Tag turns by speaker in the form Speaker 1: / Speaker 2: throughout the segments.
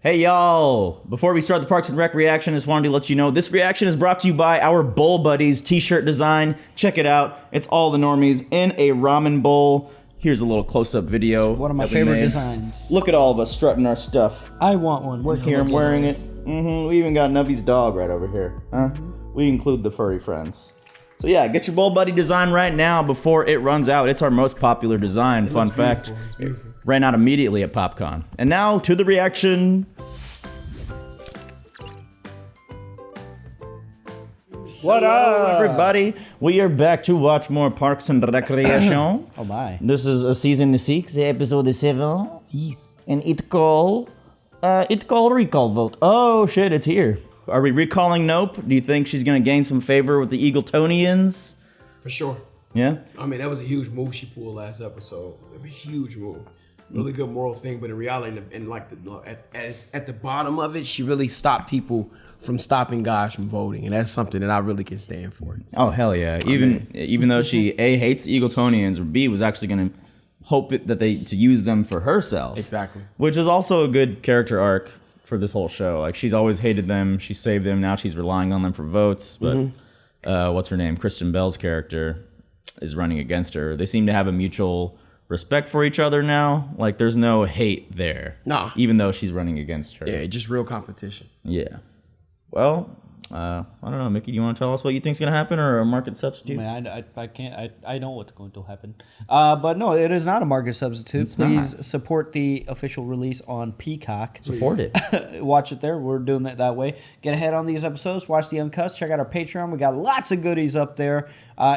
Speaker 1: Hey y'all! Before we start the Parks and Rec reaction, I just wanted to let you know this reaction is brought to you by our Bowl Buddies t-shirt design. Check it out. It's all the normies in a ramen bowl. Here's a little close-up video.
Speaker 2: One of my favorite designs.
Speaker 1: Look at all of us strutting our stuff.
Speaker 2: I want one. Where
Speaker 1: here, I'm wearing it. We even got Nubby's dog right over here. We include the furry friends. So yeah, get your Bowl Buddy design right now before it runs out. It's our most popular design. Fun fact.
Speaker 3: It's beautiful.
Speaker 1: Ran out immediately at PopCon. And now to the reaction.
Speaker 2: What up,
Speaker 1: everybody? We are back to watch more Parks and Recreation.
Speaker 2: Oh my!
Speaker 1: This is a season 6, episode 7.
Speaker 2: Yes.
Speaker 1: And it call recall vote. Oh shit, it's here. Are we recalling Nope? Do you think she's gonna gain some favor with the Eagletonians?
Speaker 3: For sure.
Speaker 1: Yeah.
Speaker 3: I mean, that was a huge move she pulled last episode. It was a huge move. Really good moral thing, but in reality, and like at the bottom of it, she really stopped people from stopping guys from voting, and that's something that I really can stand for. So,
Speaker 1: oh hell yeah! Even though she A, hates the Eagletonians, or B, was actually gonna hope to use them for herself.
Speaker 3: Exactly.
Speaker 1: Which is also a good character arc for this whole show. Like, she's always hated them, she saved them, now she's relying on them for votes. But what's her name? Kristen Bell's character is running against her. They seem to have a mutual respect for each other now. Like, there's no hate there.
Speaker 3: Nah.
Speaker 1: Even though she's running against her.
Speaker 3: Yeah, just real competition.
Speaker 1: Yeah. Well, I don't know, Mickey, do you want to tell us what you think's going to happen, or a market substitute?
Speaker 2: I can't. I know what's going to happen. But no, it is not a market substitute. Please support the official release on Peacock.
Speaker 1: Support it.
Speaker 2: Watch it there. We're doing it that way. Get ahead on these episodes. Watch the uncuts. Check out our Patreon. We got lots of goodies up there.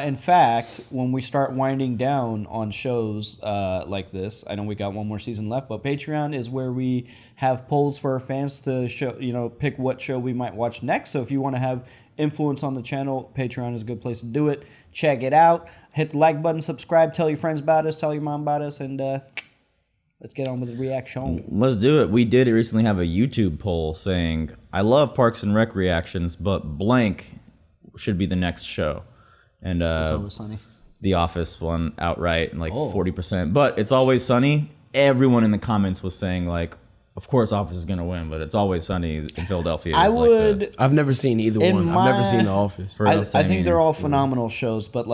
Speaker 2: In fact, when we start winding down on shows like this, I know we got one more season left, but Patreon is where we have polls for our fans to show, pick what show we might watch next. So if you want to have influence on the channel, Patreon is a good place to do it. Check it out. Hit the like button, subscribe, tell your friends about us, tell your mom about us, and let's get on with the reaction.
Speaker 1: Let's do it. We did recently have a YouTube poll saying, I love Parks and Rec reactions, but blank should be the next show. And
Speaker 2: It's Always Sunny.
Speaker 1: The Office won outright, and 40%. But It's Always Sunny, everyone in the comments was saying, like, of course Office is going to win, but It's Always Sunny in Philadelphia.
Speaker 3: I've never seen either one. I've never seen The Office.
Speaker 2: I think they're all phenomenal shows, but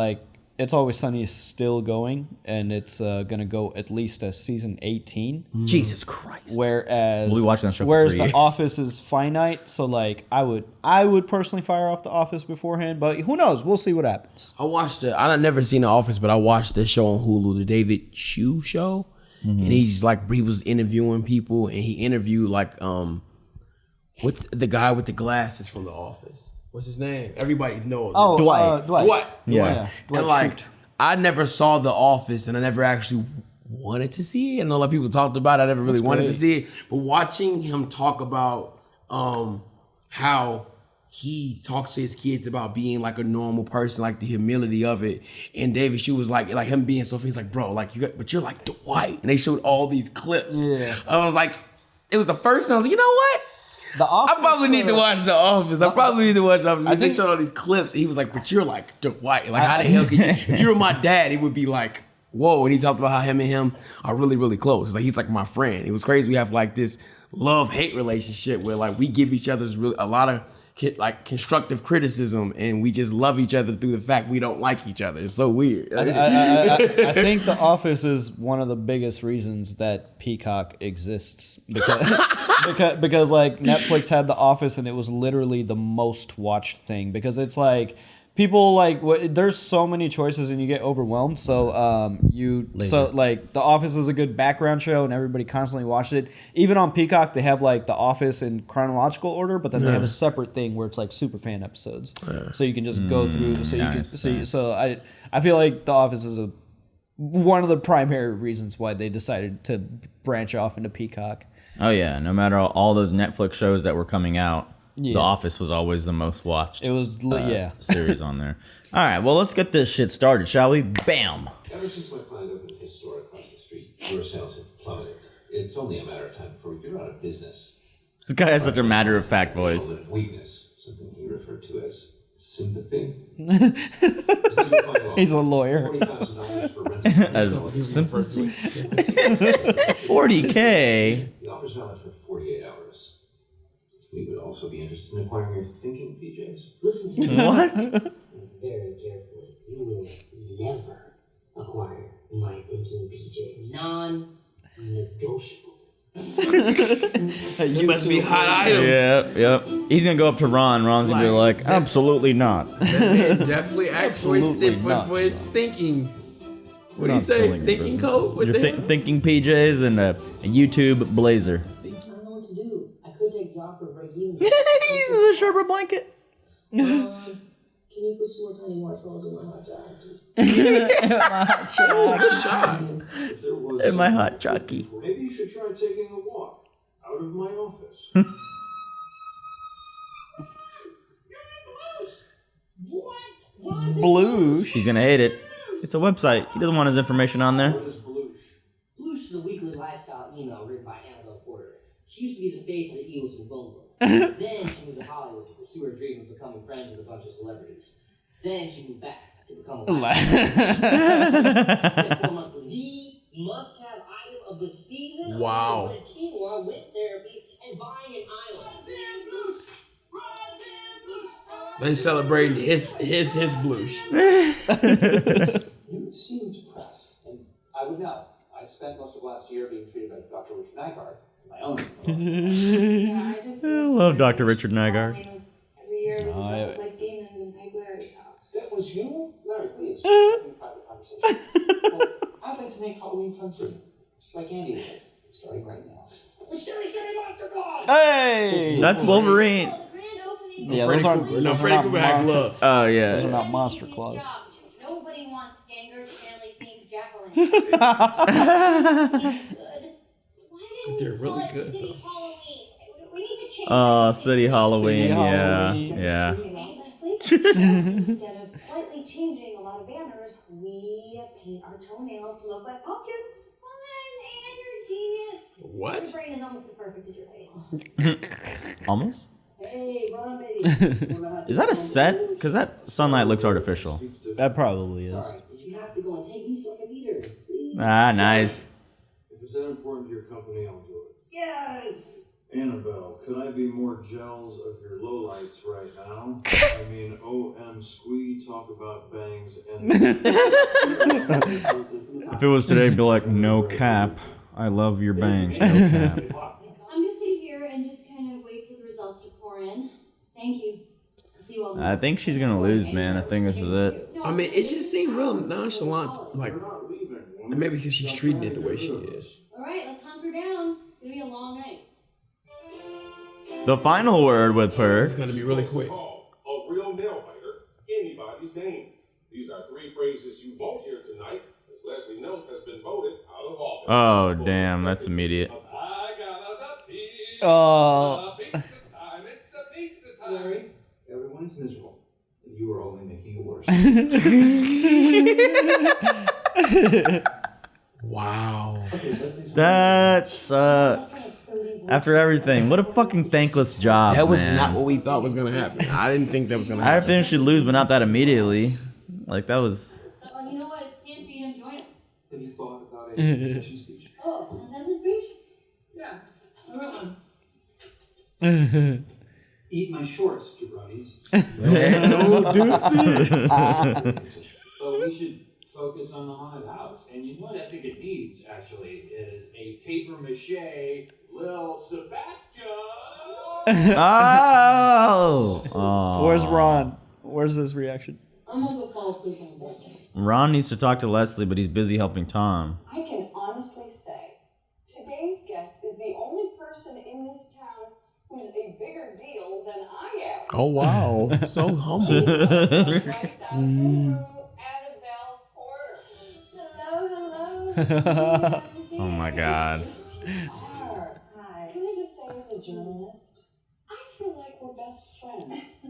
Speaker 2: It's Always Sunny is still going, and it's going to go at least to season 18.
Speaker 1: Jesus Christ.
Speaker 2: Whereas
Speaker 1: we'll be watching that show for 3 years.
Speaker 2: The Office is finite, so I would personally fire off The Office beforehand, but who knows? We'll see what happens.
Speaker 3: I've never seen The Office, but I watched the show on Hulu, the David Chu show, and he was interviewing people, and he interviewed what's the guy with the glasses from The Office? What's his name? Everybody knows.
Speaker 2: Oh,
Speaker 3: Dwight.
Speaker 2: Dwight.
Speaker 1: Yeah.
Speaker 3: And I never saw The Office, and I never actually wanted to see it. I know a lot of people talked about it. I never really wanted to see it. But watching him talk about how he talks to his kids about being like a normal person, like the humility of it. And David Chu was like him being so, he's like, bro, but you're like Dwight. And they showed all these clips. Yeah. I was like, it was the first time I was like, you know what?
Speaker 2: The Office,
Speaker 3: I probably need to watch The Office. I probably need to watch The Office because they showed all these clips. And he was like, but you're like Dwight. Like, how the hell can you? If you were my dad, it would be like, whoa. And he talked about how him and him are really, really close. He's like my friend. It was crazy. We have this love-hate relationship where we give each other a lot of constructive criticism, and we just love each other through the fact we don't like each other. It's so weird.
Speaker 2: I think The Office is one of the biggest reasons that Peacock exists because Netflix had The Office, and it was literally the most watched thing because it's people there's so many choices and you get overwhelmed. So The Office is a good background show and everybody constantly watches it. Even on Peacock, they have The Office in chronological order, but then they have a separate thing where it's super fan episodes. Yeah. So you can just go through. So nice, you can So I feel like The Office is one of the primary reasons why they decided to branch off into Peacock.
Speaker 1: Oh yeah, no matter all those Netflix shows that were coming out. Yeah. The Office was always the most watched.
Speaker 2: It was,
Speaker 1: series on there. All right, well, let's get this shit started, shall we? Bam!
Speaker 4: Ever since my client opened his store across the street, your sales have plummeted. It's only a matter of time before you're out of business.
Speaker 1: This guy has such a matter-of-fact voice.
Speaker 4: Weakness, something he referred to as sympathy.
Speaker 2: He's a lawyer.
Speaker 1: As sympathy. $40K.
Speaker 4: The offer's valid for 48 hours. We would also be interested in acquiring your thinking PJs.
Speaker 5: Listen to me.
Speaker 1: What?
Speaker 5: Very carefully. You will never acquire my thinking PJs. Non-negotiable.
Speaker 3: It must be hot items.
Speaker 1: Yep. He's gonna go up to Ron. Ron's gonna be like, absolutely not.
Speaker 3: Definitely ask for
Speaker 2: Absolutely not,
Speaker 3: his
Speaker 2: son.
Speaker 3: thinking. What do you
Speaker 1: Not
Speaker 3: say?
Speaker 1: selling your
Speaker 3: Thinking
Speaker 1: business.
Speaker 3: code? What
Speaker 1: Your
Speaker 3: the hell?
Speaker 1: thinking PJs and a YouTube blazer.
Speaker 5: I don't know what to do. I could take the offer of break even.
Speaker 1: The Sherpa blanket.
Speaker 5: Can you put some more tiny marshmallows in my hot chocolate?
Speaker 3: Good shot.
Speaker 4: If there was
Speaker 1: In my hot jockey.
Speaker 4: maybe you should try taking a walk out of my office.
Speaker 2: Blue.
Speaker 1: He's gonna hate it. It's a website. He doesn't want his information on there.
Speaker 4: What is Bloosh?
Speaker 5: Bloosh is a weekly lifestyle email written by Annabelle Porter. She used to be the face of the Eagles and phone book. Then she moved to Hollywood to pursue her dream of becoming friends with a bunch of celebrities. Then she moved back to become a wife. Spent 4 months with the must-have item of the season.
Speaker 3: Wow.
Speaker 5: With quinoa, with therapy, and buying an island.
Speaker 3: They celebrating his blues.
Speaker 6: You seem depressed, and I would know. I spent most of last year being treated by Dr. Richard Nygaard, my own promotion.
Speaker 7: Yeah, I just
Speaker 1: I love Dr. Richard Nygaard.
Speaker 7: Every year we dress up like demons and peg Larry's house.
Speaker 6: That was you? Larry, please. Having a private conversation. Well, I'd like to make Halloween fun for you. Like Andy would. Starting right now. Scary, scary monster claws!
Speaker 2: Hey.
Speaker 1: That's Wolverine.
Speaker 7: Oh, the grand opening.
Speaker 2: Yeah,
Speaker 3: Freddy
Speaker 2: those aren't.
Speaker 3: Krueger. No,
Speaker 2: those are
Speaker 3: Freddy
Speaker 2: not
Speaker 3: Krueger had
Speaker 2: mon-
Speaker 3: gloves.
Speaker 1: Oh
Speaker 2: Those are
Speaker 1: yeah.
Speaker 2: not monster claws.
Speaker 7: Nobody wants Ganger Stanley themed jack-o'-lantern. Good. Why didn't
Speaker 3: They're
Speaker 7: we call
Speaker 3: really
Speaker 7: it
Speaker 3: good,
Speaker 7: City
Speaker 3: though.
Speaker 7: Halloween? We need to change
Speaker 1: Oh, City Halloween.
Speaker 2: City
Speaker 1: Yeah.
Speaker 2: Halloween.
Speaker 1: Yeah.
Speaker 8: Hey, Leslie, instead of slightly changing a lot of banners, we paint our toenails to look like pumpkins.
Speaker 7: Fun, and you're a genius.
Speaker 3: What?
Speaker 7: Your brain is almost as perfect as your face.
Speaker 1: Almost.
Speaker 5: Hey, run, baby.
Speaker 1: Is that a set? Because that sunlight looks artificial.
Speaker 2: That probably is.
Speaker 5: Sorry, but you have to go and take me so I can eat her. Please.
Speaker 1: Ah, nice.
Speaker 4: If it's that important to your company, I'll do it.
Speaker 5: Yes!
Speaker 4: Annabelle, could I be more gels of your lowlights right now? I mean, OM squee, talk about bangs and...
Speaker 1: If it was today, it'd be like, no cap. I love your bangs, no cap.
Speaker 7: I'm gonna sit here and just kind of wait for the results to pour in. Thank you. I'll see you all
Speaker 1: I think she's gonna lose, man. I think this is it.
Speaker 7: No,
Speaker 3: I mean, it just seemed real nonchalant. Like, and maybe because she's treating it the way she is.
Speaker 7: all right, let's hunker down. It's gonna be a long night.
Speaker 1: The final word with her.
Speaker 3: It's gonna be really quick.
Speaker 9: Call a real nail biter, anybody's name. These are 3 phrases you won't hear tonight, as Leslie Note has been voted out of office.
Speaker 1: Oh, damn. That's immediate.
Speaker 9: I got a pizza.
Speaker 2: Oh.
Speaker 9: Pizza time. It's a pizza time.
Speaker 6: Larry, everyone is miserable. And you are only making it worse.
Speaker 3: Wow.
Speaker 6: Okay, Leslie's
Speaker 1: That sucks. After everything, what a fucking thankless job.
Speaker 3: That was
Speaker 1: man.
Speaker 3: not what we thought was gonna happen. I didn't think that was gonna
Speaker 1: I
Speaker 3: happen.
Speaker 1: think she'd lose, but not that immediately. Like that was.
Speaker 7: So, you know what? Can't beat him, join him.
Speaker 6: Have you thought about a concession speech?
Speaker 7: Oh, concession speech? Yeah, I wrote one.
Speaker 6: Eat my shorts, jabronis.
Speaker 3: No, deuces.
Speaker 10: But we should focus on the haunted house. And you know what I think it needs, actually, is a paper mache Lil Sebastian.
Speaker 1: Oh.
Speaker 2: Where's Ron? Where's this reaction?
Speaker 5: I'm gonna go fall asleep on the bench.
Speaker 1: Ron needs to talk to Leslie, but he's busy helping Tom.
Speaker 11: I can honestly say, today's guest is the only person in this town who's a bigger deal than I am.
Speaker 3: Oh wow, so humble.
Speaker 11: Lifestyle guru, Annabelle Porter.
Speaker 8: Hello.
Speaker 1: Oh my God.
Speaker 11: Yes, you are.
Speaker 8: Hi.
Speaker 11: Can I just say, as a journalist, I feel like we're best friends.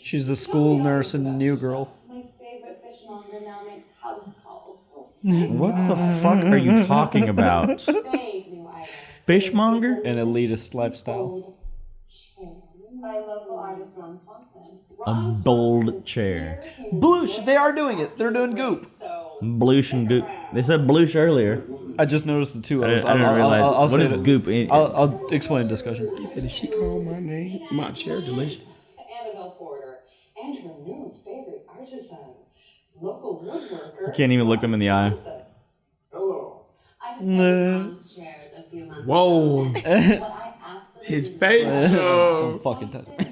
Speaker 2: She's the school nurse in New Girl.
Speaker 8: My favorite fishmonger now makes house calls.
Speaker 1: What the fuck are you talking about?
Speaker 8: Big new item.
Speaker 1: Fishmonger?
Speaker 2: An elitist lifestyle.
Speaker 8: Gold chair. By local artist Ron Swanson.
Speaker 1: A bold chair.
Speaker 2: Boosh! They are doing it. They're doing Goop.
Speaker 11: So
Speaker 1: Bloosh and Goop. They said Bloosh earlier.
Speaker 2: I just noticed the two
Speaker 1: I
Speaker 2: O's.
Speaker 1: didn't realize.
Speaker 2: I'll
Speaker 1: What
Speaker 2: say
Speaker 1: is
Speaker 2: that.
Speaker 1: Goop?
Speaker 2: I'll explain discussion.
Speaker 3: He said, "Did she call my name? My chair delicious."
Speaker 11: Annabelle Porter and her new favorite artisan, local woodworker.
Speaker 1: I can't even look them in the eye.
Speaker 4: Hello.
Speaker 8: I just got bronze chairs a few months
Speaker 3: Whoa.
Speaker 8: ago. But I absolutely
Speaker 3: His face.
Speaker 2: Don't fucking touch me.
Speaker 8: You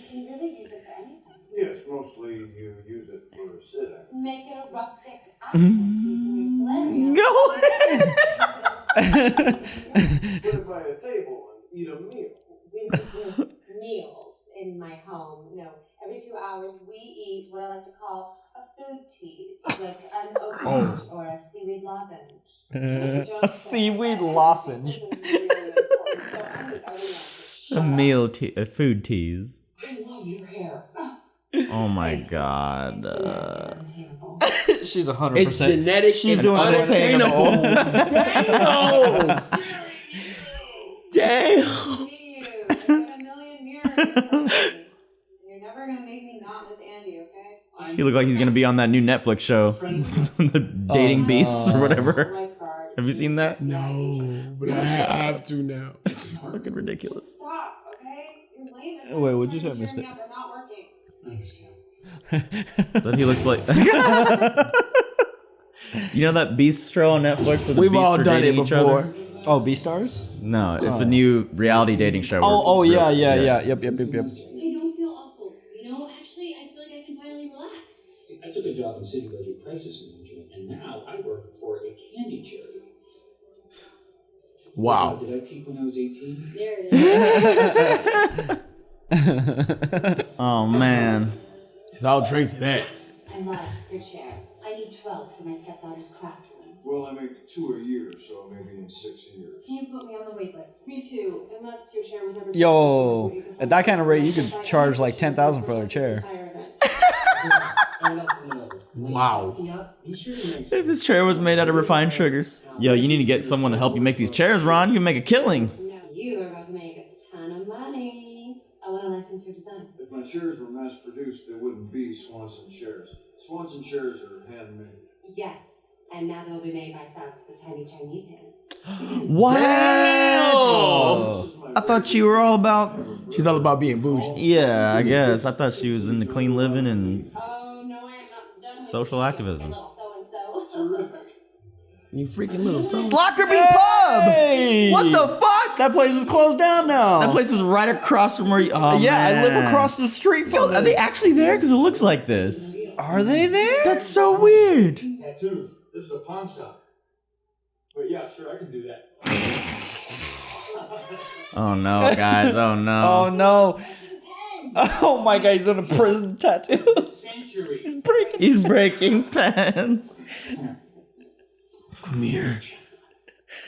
Speaker 8: can really use it for anything.
Speaker 4: Yes, mostly you use it for sitting.
Speaker 8: Make it a rustic accent piece in your solarium.
Speaker 4: Put it by a table and eat a meal.
Speaker 8: We do meals in my home. You know, every 2 hours we eat what I like to call a food tease, like an orange or a seaweed lozenge.
Speaker 2: A seaweed lozenge.
Speaker 1: A food tease.
Speaker 11: I love your hair.
Speaker 1: Oh my god.
Speaker 2: She's 100%.
Speaker 3: It's genetic.
Speaker 2: She's
Speaker 3: and
Speaker 2: doing
Speaker 3: unattainable. Damn.
Speaker 11: See you. I've got a million mirrors in front of me. You're never gonna make me not miss Andy, okay?
Speaker 1: He looked like he's gonna be on that new Netflix show, the Dating Beasts or whatever.
Speaker 11: Lifeguard.
Speaker 1: Have you seen that?
Speaker 3: No, but I have to now.
Speaker 1: It's fucking ridiculous.
Speaker 11: Just stop, okay? You're lame. It's
Speaker 2: Wait, what'd you say? I
Speaker 11: cheer
Speaker 2: missed
Speaker 11: me
Speaker 2: it.
Speaker 11: up. They're not working.
Speaker 4: I understand.
Speaker 1: So he looks like. You know that Beast show on Netflix where the
Speaker 3: We've
Speaker 1: beasts
Speaker 3: all
Speaker 1: are
Speaker 3: done it
Speaker 1: dating each
Speaker 3: before.
Speaker 1: other?
Speaker 2: Oh, B-Stars?
Speaker 1: No, it's a new reality dating show.
Speaker 2: Oh,
Speaker 1: where-
Speaker 2: yeah. Yep.
Speaker 7: I don't feel awful. You know, actually, I feel like I can finally relax.
Speaker 10: I took a job in city budget crisis management, and now I work for a candy charity.
Speaker 3: Wow.
Speaker 10: Did I peak when I was 18?
Speaker 7: There it is.
Speaker 1: Oh man.
Speaker 3: It's all drink to that.
Speaker 8: I love your chair. I need 12 for my stepdaughter's craft room.
Speaker 4: Well, I make 2 a year, so maybe in 6 years.
Speaker 8: Can you put me on the wait list? Me too, unless your chair was ever...
Speaker 2: Yo, at that kind of rate, you could charge like $10,000 for a chair.
Speaker 3: Wow.
Speaker 1: If his chair was made out of refined sugars. Yo, you need to get someone to help you make these chairs, Ron. You can make a killing.
Speaker 8: Now you are about to make a ton of money. I want to license your designs.
Speaker 4: If my chairs were mass produced, they wouldn't be Swanson chairs. Swanson chairs are handmade.
Speaker 8: Yes, and now they'll be made by thousands of tiny Chinese hands.
Speaker 1: What?
Speaker 3: Damn.
Speaker 1: I thought you were all about.
Speaker 3: She's all about being bougie.
Speaker 1: Yeah, I guess. I thought she was into clean living and
Speaker 8: Oh, no, I'm not done.
Speaker 1: social activism.
Speaker 8: So-and-so.
Speaker 3: You freaking little son.
Speaker 1: Lockerbie Pub!
Speaker 2: Hey!
Speaker 1: What the fuck?
Speaker 2: That place is closed down now.
Speaker 1: That place is right across from where you. Oh,
Speaker 2: Yeah, I live
Speaker 1: man.
Speaker 2: across the street
Speaker 1: Yo,
Speaker 2: from
Speaker 1: are they
Speaker 2: this.
Speaker 1: actually there? Because it looks like this.
Speaker 2: Are they there?
Speaker 1: That's so weird.
Speaker 10: Tattoos. This is a pawn shop. But yeah, sure, I can do that.
Speaker 1: Oh no, guys. Oh
Speaker 2: Oh
Speaker 1: no.
Speaker 2: no. Oh my god, he's on a prison tattoo.
Speaker 10: Century.
Speaker 1: He's breaking pens.
Speaker 3: Come here.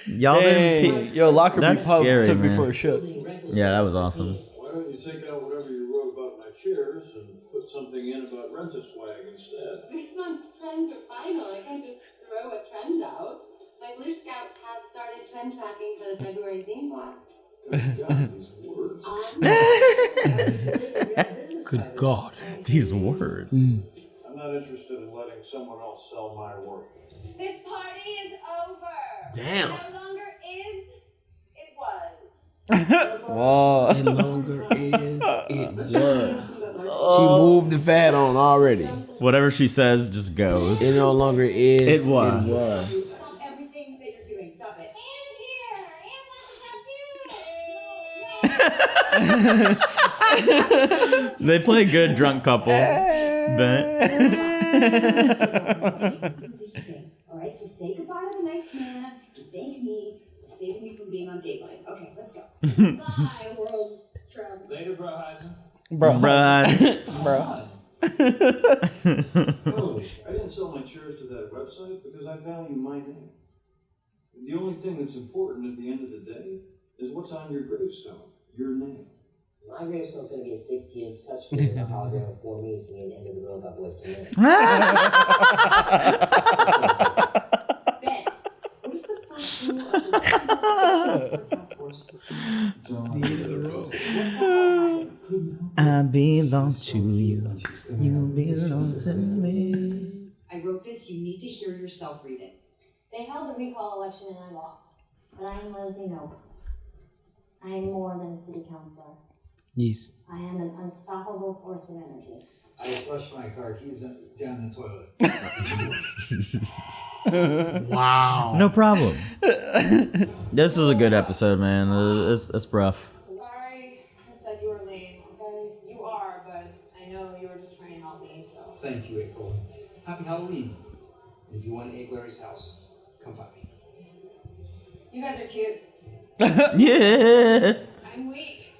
Speaker 1: Y'all
Speaker 2: Hey,
Speaker 1: didn't.
Speaker 2: yo, Lockerbie
Speaker 1: That's
Speaker 2: Pub
Speaker 1: scary,
Speaker 2: took me
Speaker 1: man.
Speaker 2: for a shit.
Speaker 1: Yeah, that was awesome.
Speaker 4: Why don't you take out whatever you wrote about my chairs and put something in about Rent-A-Swag instead?
Speaker 8: This month's trends are final. I can't just throw a trend out. My Blue Scouts have started trend tracking for the February zine blast.
Speaker 4: Good God, these words.
Speaker 3: Good God.
Speaker 1: These words.
Speaker 4: I'm not interested in letting someone else sell my work.
Speaker 8: This party is over.
Speaker 3: Damn.
Speaker 8: No longer is, it was.
Speaker 2: Whoa.
Speaker 3: It longer is. It was. She moved the fat on already.
Speaker 1: Whatever she says just goes.
Speaker 3: It no longer is.
Speaker 1: It was.
Speaker 3: It was.
Speaker 8: Stop everything that you're doing. Stop it.
Speaker 1: They play good drunk couple. But
Speaker 8: Alright, so say goodbye to the nice man and thank me for saving me from being on Dateline. Okay, let's go.
Speaker 7: Bye, world travel.
Speaker 10: Later, bro, Heisen.
Speaker 2: Bro.
Speaker 4: Oh, I didn't sell my chairs to that website because I value my name. The only thing that's important at the end of the day is what's on your gravestone, your name.
Speaker 5: My gravestone's gonna be a 60-inch touchscreen with a hologram of NORMIE singing End of the World by Boyz II Men.
Speaker 8: Ben, what is the first rule of the task force?
Speaker 1: I belong to you. You belong to me.
Speaker 8: I wrote
Speaker 5: wrote this, you need to hear yourself read it.
Speaker 7: They held a recall election and I lost. But I am Leslie Nope. I am more than a city councilor.
Speaker 3: Yes.
Speaker 7: I am an unstoppable force of energy.
Speaker 10: I flushed my car keys down the toilet.
Speaker 3: Wow.
Speaker 1: No problem. This is a good episode, man. It's rough.
Speaker 11: Sorry I said you were lame, okay? You are, but I know you were just trying to help me, so.
Speaker 6: Thank you, April. Happy Halloween. And if you want to egg Larry's house, come find me.
Speaker 11: You guys are cute.
Speaker 1: Yeah.
Speaker 11: I'm weak.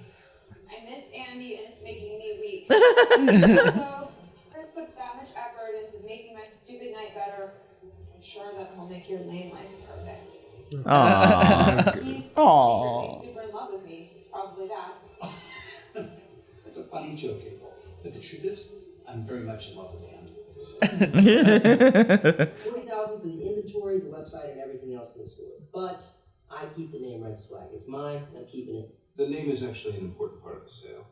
Speaker 11: I miss Andy and it's making me weak. So, Chris puts that much effort into making my stupid night better. I'm sure that he'll make your lame life perfect.
Speaker 1: Aww.
Speaker 11: He's
Speaker 2: Aww.
Speaker 11: secretly super in love with me. It's probably that.
Speaker 6: That's a funny joke, April. But the truth is, I'm very much in love with Andy.
Speaker 5: $20,000 for the inventory, the website, and everything else in the store. But I keep the name Rent Swag. It's mine. I'm keeping it.
Speaker 4: The name is actually an important part of the sale.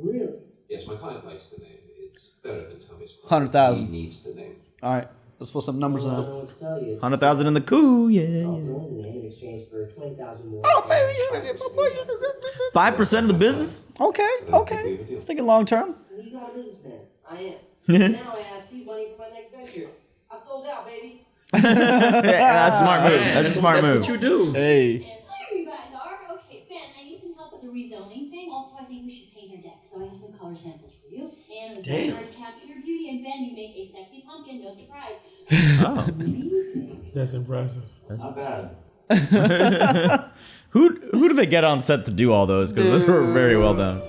Speaker 5: Really?
Speaker 4: Yes, my client likes the name. It's better than Tommy's.
Speaker 2: 100,000.
Speaker 4: He needs the name.
Speaker 2: All right, let's put some numbers
Speaker 5: I don't
Speaker 2: on.
Speaker 5: know what to tell you.
Speaker 1: 100,000 in the coup, yeah.
Speaker 5: I'll throw in the name in exchange for 20,000 more.
Speaker 2: Oh, baby,
Speaker 5: and
Speaker 2: you gonna get my
Speaker 5: 5%
Speaker 2: boy.
Speaker 1: 5% of the business?
Speaker 2: Okay, okay. Let's think of long term.
Speaker 5: He's not a businessman. I am. Now I have seed money for my next venture. I sold out, baby.
Speaker 1: That's a smart move. That's a smart move.
Speaker 3: That's what you do.
Speaker 2: Hey.
Speaker 7: And there you guys are. Okay, Ben, I need some help with the rezoning thing. Also, I think we should paint our deck. So I have some color samples for you. And it was very hard to capture your beauty. And Ben, you make a sexy pumpkin. No surprise.
Speaker 1: Oh.
Speaker 7: Amazing.
Speaker 3: That's impressive.
Speaker 10: Not bad.
Speaker 1: Who do they get on set to do all those? Because those were very well done.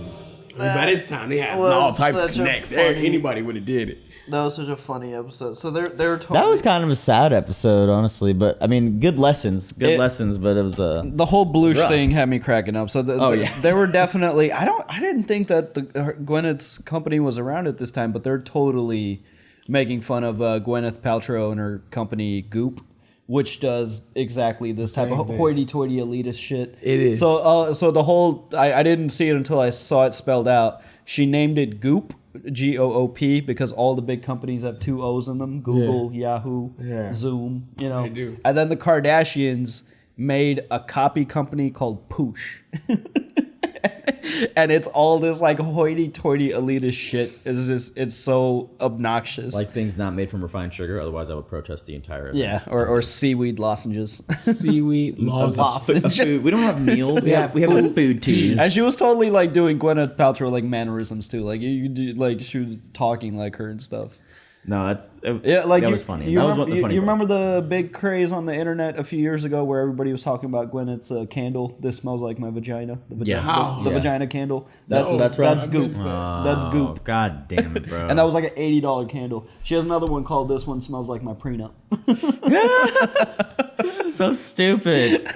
Speaker 3: By this time, they had
Speaker 2: was
Speaker 3: all types of
Speaker 2: such a
Speaker 3: connects.
Speaker 2: funny-
Speaker 3: Anybody would have did it.
Speaker 2: That was such a funny episode. So they're totally.
Speaker 1: That was kind of a sad episode, honestly. But I mean, good lessons, lessons. But it was
Speaker 2: the whole Blush
Speaker 1: rough.
Speaker 2: thing had me cracking up. So they were definitely. I didn't think that Gwyneth's company was around at this time, but they're totally making fun of Gwyneth Paltrow and her company Goop, which does exactly this type of hoity-toity elitist shit.
Speaker 3: It is.
Speaker 2: So the whole I didn't see it until I saw it spelled out. She named it Goop, G-O-O-P, because all the big companies have 2 O's in them. Google, Yahoo, Zoom, you know.
Speaker 3: They do.
Speaker 2: And then the Kardashians made a copy company called Poosh. And it's all this like hoity-toity elitist shit. It's so obnoxious.
Speaker 1: like things not made from refined sugar. Otherwise, I would protest the entire event.
Speaker 2: Yeah, or seaweed lozenges.
Speaker 3: Seaweed
Speaker 1: Food. We don't have meals. We have food teas.
Speaker 2: And she was totally like doing Gwyneth Paltrow like mannerisms too. Like you do, like she was talking like her and stuff.
Speaker 1: No, that was funny.
Speaker 2: You
Speaker 1: That was
Speaker 2: remember,
Speaker 1: what the funny.
Speaker 2: you remember the big craze on the internet a few years ago where everybody was talking about Gwyneth's candle. This smells like my vagina. The vagina,
Speaker 1: Yeah.
Speaker 2: the
Speaker 1: Yeah.
Speaker 2: vagina candle.
Speaker 1: That's Goop.
Speaker 2: That's Goop. That's
Speaker 1: Oh,
Speaker 2: Goop.
Speaker 1: God damn it, bro.
Speaker 2: And that was like an $80 candle. She has another one called "This One Smells Like My Prenup."
Speaker 1: so stupid.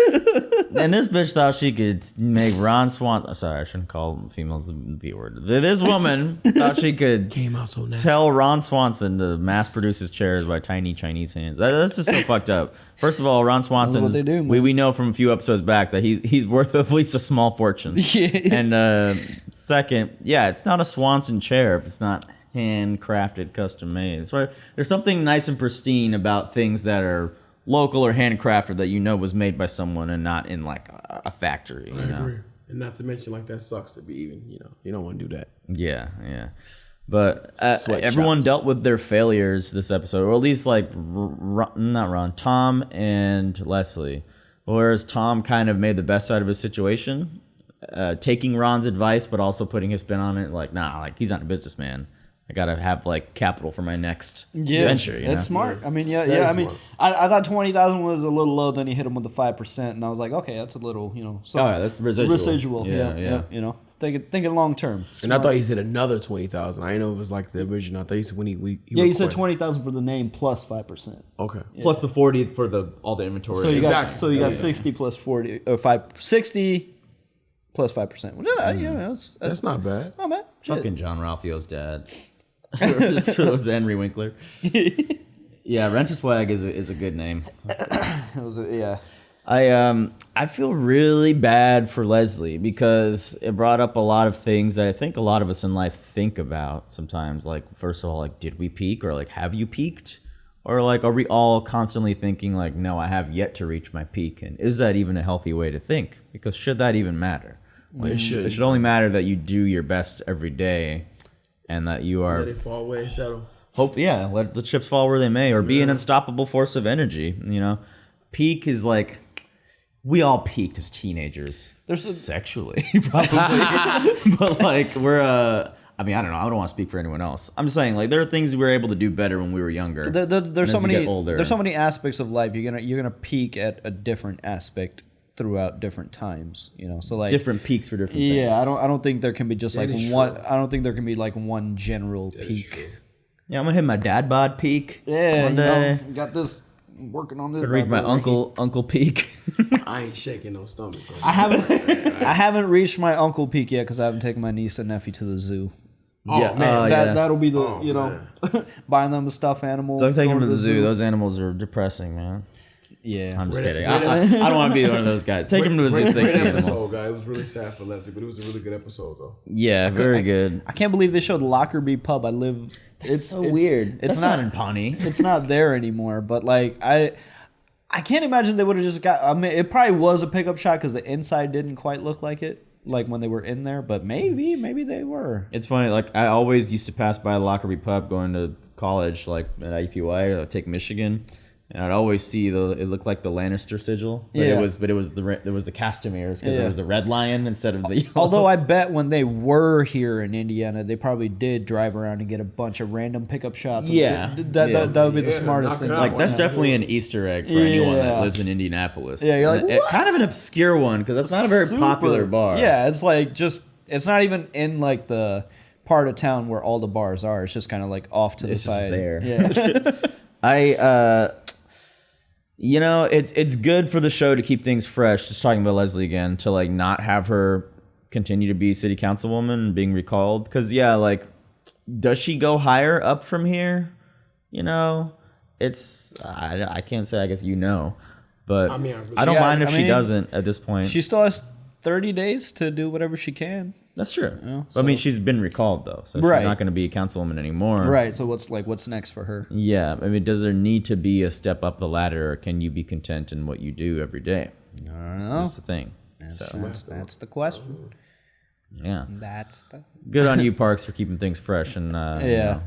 Speaker 1: And this bitch thought she could make Ron Swanson. Sorry, I shouldn't call females the B word. This woman thought she could
Speaker 3: Came out so nice.
Speaker 1: tell Ron Swanson to mass produce his chairs by tiny Chinese hands. That's just so fucked up. First of all, Ron Swanson,
Speaker 2: what they do, man.
Speaker 1: we know from a few episodes back that he's worth at least a small fortune. And second, it's not a Swanson chair if it's not handcrafted, custom made. That's why there's something nice and pristine about things that are local or handcrafted that you know was made by someone and not in like a factory.
Speaker 3: I agree. And not to mention, like, that sucks to be even, you don't want to do that.
Speaker 1: Yeah. But
Speaker 3: Sweatshops.
Speaker 1: everyone dealt with their failures this episode, or at least like not Ron, Tom and Leslie. Whereas Tom kind of made the best out of his situation, taking Ron's advice, but also putting his spin on it. Like, nah, like he's not a businessman. I gotta have like capital for my next venture.
Speaker 2: That's smart. I mean,
Speaker 3: Very
Speaker 2: I mean,
Speaker 3: smart.
Speaker 2: I thought 20,000 was a little low. Then he hit him with the 5%, and I was like, okay, that's a little,
Speaker 1: that's residual.
Speaker 2: Yeah. Thinking long term.
Speaker 3: And I thought he said another 20,000. I didn't know it was like the original. I thought he said when he
Speaker 2: you said 20,000 for the name plus 5%.
Speaker 3: Okay.
Speaker 1: Plus the 40 for all the inventory.
Speaker 2: So you
Speaker 3: Exactly.
Speaker 2: got 60 plus 40 or 60 plus 5%. Well,
Speaker 3: That's not bad.
Speaker 2: not bad. Shit.
Speaker 1: Fucking John Ralphio's dad. So it's Henry Winkler. Yeah, Rent a Swag is a good name.
Speaker 2: It was
Speaker 1: I feel really bad for Leslie because it brought up a lot of things that I think a lot of us in life think about sometimes. Like, first of all, like, did we peak, or like, have you peaked? Or like, are we all constantly thinking like, no, I have yet to reach my peak? And is that even a healthy way to think? Because should that even matter? Like, it should only matter that you do your best every day and that you are...
Speaker 3: Let it fall away, settle.
Speaker 1: Let the chips fall where they may, or be an unstoppable force of energy, you know? Peak is like... We all peaked as teenagers. Sexually, probably. But like, we're... I mean, I don't know. I don't want to speak for anyone else. I'm just saying, like, there are things we were able to do better when we were younger.
Speaker 2: There's so many. There's so many aspects of life. You're gonna peak at a different aspect throughout different times. You know, so like
Speaker 1: different peaks for different things.
Speaker 2: Yeah, I don't think there can be just like one. I don't think there can be like one general peak.
Speaker 1: Yeah, I'm gonna hit my dad bod peak.
Speaker 2: Yeah,
Speaker 1: one day.
Speaker 2: Got this. Working on this.
Speaker 1: Could reach my uncle peak.
Speaker 3: I ain't shaking no stomachs.
Speaker 2: I haven't reached my uncle peak yet because I haven't taken my niece and nephew to the zoo.
Speaker 3: Oh,
Speaker 2: yeah, man, that'll be the buying them a stuffed animal.
Speaker 1: Don't take them to the zoo. Those animals are depressing, man.
Speaker 2: Yeah,
Speaker 1: I'm just kidding. I don't want to be one of those guys. Take them to the zoo.
Speaker 3: Great episode, guy. It was really sad for Leslie, but it was a really good episode, though.
Speaker 1: Yeah, very good.
Speaker 2: I can't believe they showed Lockerbie Pub. It's
Speaker 1: so weird.
Speaker 2: It's not in
Speaker 1: Pawnee.
Speaker 2: It's not there anymore. But like I can't imagine they would have just got. I mean, it probably was a pickup shot because the inside didn't quite look like it. Like when they were in there, but maybe they were.
Speaker 1: It's funny. Like I always used to pass by Lockerbie Pub going to college, like at IUPUI, take Michigan, and I'd always see it looked like the Lannister sigil, but it was the Castameres because it was the red lion instead of the yellow.
Speaker 2: Although I bet when they were here in Indiana, they probably did drive around and get a bunch of random pickup shots.
Speaker 1: Yeah,
Speaker 2: that would be the smartest thing.
Speaker 1: Like that's definitely an Easter egg for anyone that lives in Indianapolis.
Speaker 2: Yeah, you're like, what?
Speaker 1: Kind of an obscure one because that's not a very popular bar.
Speaker 2: Yeah, it's like it's not even in like the part of town where all the bars are. It's just kind of like off to the side.
Speaker 1: Just there. Yeah. You know, it's good for the show to keep things fresh. Just talking about Leslie again, to like not have her continue to be city councilwoman and being recalled. Because like, does she go higher up from here? You know, I can't say. I guess but I don't mind if she doesn't at this point.
Speaker 2: She still has 30 days to do whatever she can.
Speaker 1: That's true. You know, I mean, she's been recalled though, so she's not going to be a councilwoman anymore.
Speaker 2: Right. So what's next for her?
Speaker 1: Yeah. I mean, does there need to be a step up the ladder, or can you be content in what you do every day?
Speaker 2: I don't know.
Speaker 1: That's the thing.
Speaker 2: That's the question.
Speaker 1: Yeah.
Speaker 2: That's the
Speaker 1: good on you, Parks, for keeping things fresh and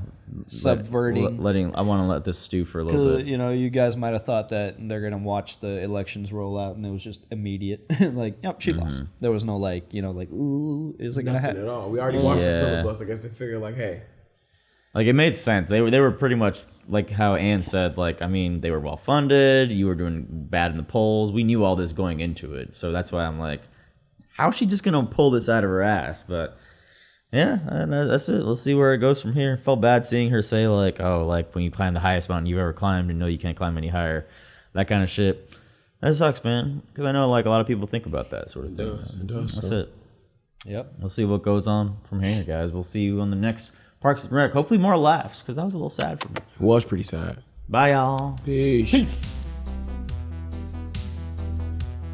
Speaker 2: subverting.
Speaker 1: I want to let this stew for a little bit.
Speaker 2: You know, you guys might have thought that they're gonna watch the elections roll out, and it was just immediate. Like, yep, she lost. There was no ooh, is it gonna happen
Speaker 3: at all? We already watched the filibuster. I guess they figured hey,
Speaker 1: like it made sense. They were pretty much like how Ann said. Like, I mean, they were well funded. You were doing bad in the polls. We knew all this going into it, so that's why I'm like, how's she just gonna pull this out of her ass? But yeah, that's it. Let's see where it goes from here. Felt bad seeing her say like, oh, like when you climb the highest mountain you've ever climbed and know you can't climb any higher, that kind of shit. That sucks, man. Because I know like a lot of people think about that sort of thing.
Speaker 3: It does.
Speaker 1: That's it.
Speaker 2: Yep.
Speaker 1: We'll see what goes on from here, guys. We'll see you on the next Parks and Rec. Hopefully more laughs, because that was a little sad for me.
Speaker 3: It was pretty sad.
Speaker 1: Bye, y'all.
Speaker 3: Peace.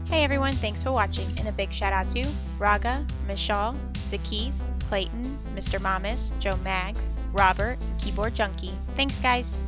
Speaker 12: Hey everyone, thanks for watching, and a big shout out to Raga, Michelle, Zakif, Clayton, Mr. Mamas, Joe Maggs, Robert, Keyboard Junkie. Thanks guys.